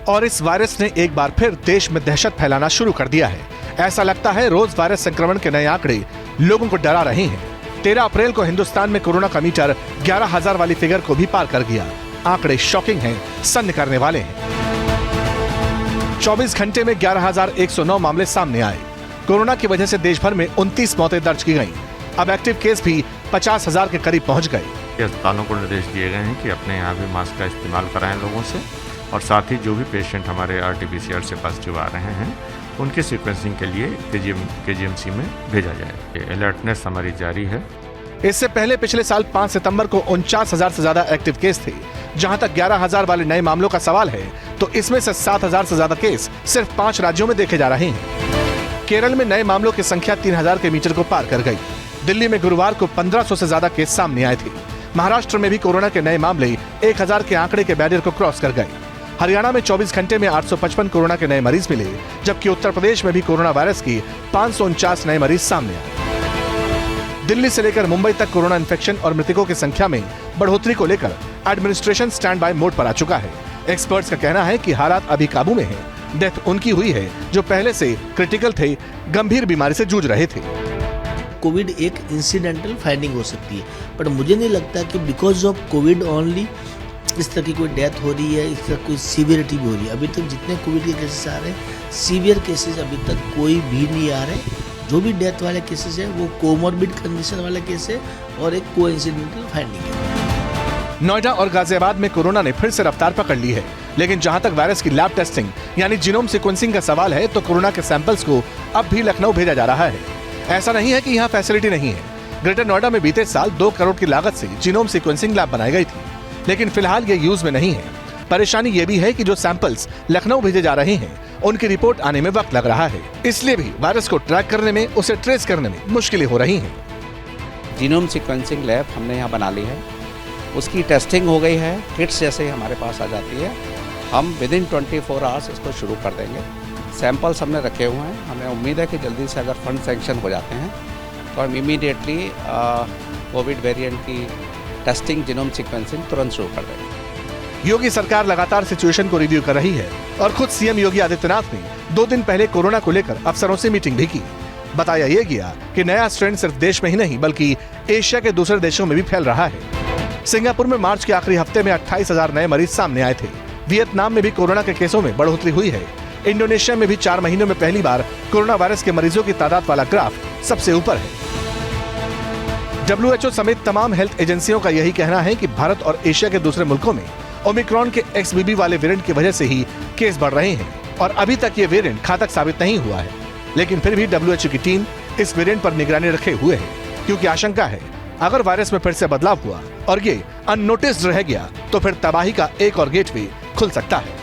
और इस वायरस ने एक बार फिर देश में दहशत फैलाना शुरू कर दिया है। ऐसा लगता है रोज वायरस संक्रमण के नए आंकड़े लोगों को डरा रहे हैं। 13 अप्रैल को हिंदुस्तान में कोरोना का मीटर 11,000 वाली फिगर को भी पार कर गया। आंकड़े शॉकिंग हैं, सन्न करने वाले हैं। 24 घंटे में 11,109 मामले सामने आए। कोरोना की वजह से देश भर में 29 मौतें दर्ज की गईं। अब एक्टिव केस भी 50,000 के करीब पहुंच गए। अस्पतालों को निर्देश दिए गए हैं कि अपने यहाँ भी मास्क का इस्तेमाल कराएं लोगों से, और साथ ही जो भी पेशेंट हमारे RT-PCR से पॉजिटिव आ रहे हैं उनके सीक्वेंसिंग के लिए KGMC में भेजा जाए। अलर्टनेस हमारी जारी है। इससे पहले पिछले साल 5 सितंबर को 49,000 से ज्यादा एक्टिव केस थे। जहां तक 11,000 वाले नए मामलों का सवाल है तो इसमें से 7,000 से ज्यादा केस सिर्फ 5 राज्यों में देखे जा रहे हैं। केरल में नए मामलों की संख्या 3,000 के मीटर को पार कर गई। दिल्ली में गुरुवार को 1,500 से ज्यादा केस सामने आए थे। महाराष्ट्र में भी कोरोना के नए मामले 1,000 के आंकड़े के बैरियर को क्रॉस कर गए। हरियाणा में 24 घंटे में 855 कोरोना के नए मरीज मिले, जबकि उत्तर प्रदेश में भी कोरोना वायरस की 549 नए मरीज सामने आए। दिल्ली से लेकर मुंबई तक कोरोना इन्फेक्शन और मृतकों की संख्या में बढ़ोतरी को लेकर एडमिनिस्ट्रेशन स्टैंड बाय मोड पर आ चुका है। एक्सपर्ट्स का कहना है कि हालात अभी काबू में हैं। डेथ उनकी हुई है जो पहले से क्रिटिकल थे, गंभीर बीमारी से जूझ रहे थे। कोविड एक इंसिडेंटल फाइंडिंग हो सकती है, बट मुझे नहीं लगता कि बिकॉज ऑफ कोविड ओनली इस तरह की कोई डेथ हो रही है, इस तरह कोई सीवियरिटी भी हो रही है। अभी तक जितने कोविड के केसेस आ रहे हैं, सीवियर केसेस अभी तक कोई भी नहीं आ रहे। जो भी डेथ वाले केसेस हैं वो कोमॉर्बिड कंडीशन वाले केस है और एक कोइंसिडेंटल फाइंडिंग है। नोएडा और गाजियाबाद में कोरोना ने फिर से रफ्तार पकड़ ली है, लेकिन जहां तक वायरस की लैब टेस्टिंग यानी जीनोम सीक्वेंसिंग का सवाल है तो कोरोना के सैंपल्स को अब भी लखनऊ भेजा जा रहा है। ऐसा नहीं है कि यहाँ फैसिलिटी नहीं है। ग्रेटर नोएडा में बीते साल 2 करोड़ की लागत से जीनोम सीक्वेंसिंग लैब बनाई गई थी, लेकिन फिलहाल ये यूज में नहीं है। परेशानी ये भी है कि जो सैंपल्स लखनऊ भेजे जा रहे हैं उनकी रिपोर्ट आने में वक्त लग रहा है, इसलिए भी वायरस को ट्रैक करने में, उसे ट्रेस करने में मुश्किलें हो रही हैं। जीनोम सीक्वेंसिंग लैब हमने यहाँ बना ली है, उसकी टेस्टिंग हो गई है, किट्स जैसे ही हमारे पास आ जाती है। हम विदिन 24 आवर्स इसको शुरू कर देंगे। सैंपल्स हमने रखे हुए हैं, हमें उम्मीद है कि जल्दी से अगर फंड सैंक्शन हो जाते हैं तो हम इमीडिएटली कोविड वेरिएंट की टेस्टिंग जीनोम सीक्वेंसिंग तुरंत शुरू कर देंगे। योगी सरकार लगातार सिचुएशन को रिव्यू कर रही है और खुद सीएम योगी आदित्यनाथ ने 2 दिन पहले कोरोना को लेकर अफसरों से मीटिंग भी की। बताया यह गया कि नया स्ट्रेन सिर्फ देश में ही नहीं बल्कि एशिया के दूसरे देशों में भी फैल रहा है। सिंगापुर में मार्च के आखिरी हफ्ते में 28,000 नए मरीज सामने आए थे। वियतनाम में भी कोरोना के केसों में बढ़ोतरी हुई है। इंडोनेशिया में भी 4 महीनों में पहली बार कोरोना वायरस के मरीजों की तादाद वाला ग्राफ सबसे ऊपर है। WHO समेत तमाम हेल्थ एजेंसियों का यही कहना है कि भारत और एशिया के दूसरे मुल्कों में ओमिक्रॉन के XBB वाले वेरिएंट की वजह से ही केस बढ़ रहे हैं और अभी तक ये वेरिएंट घातक साबित नहीं हुआ है। लेकिन फिर भी WHO की टीम इस वेरिएंट पर निगरानी रखे हुए है, क्योंकि आशंका है अगर वायरस में फिर से बदलाव हुआ और ये अननोटिस्ड रह गया तो फिर तबाही का एक और गेटवे खुल सकता है।